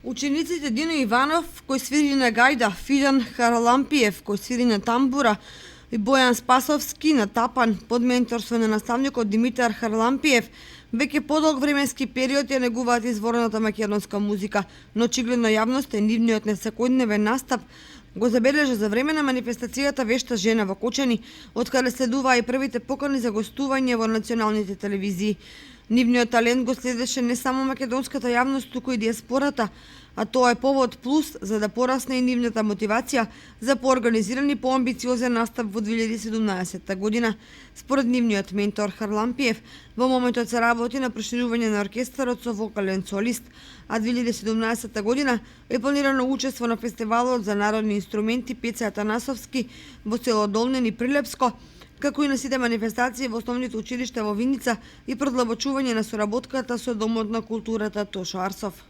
Учениците Дино Иванов, кој свири на гајда, Филјан Харалампиев, кој свири на тамбура, и Бојан Спасовски на тапан под менторство на наставникот Димитар Харалампиев, веќе подолг временски период ја негуваат изворната македонска музика, но очигледно јавноста нивниот несекојдневен настап го забележа за време на манифестацијата Вешта жена во Кочани, откаде следуваа и првите покани за гостување во националните телевизии. Нивниот талент го следеше не само македонската јавност, туку и диаспората, а тоа е повод плюс за да порасне и нивната мотивација за поорганизиран и поамбициозен настап во 2017 година. Според нивниот ментор Харлампиев, во моментот се работи на проширување на оркестарот со вокален солист, а 2017 година е планирано учество на фестивалот за народни инструменти Пеце Атанасовски во село Долнен и Прилепско, како и на сите манифестации во основните училишта во Виница и продлабочување на соработката со Домот на културата Тошо Арсов.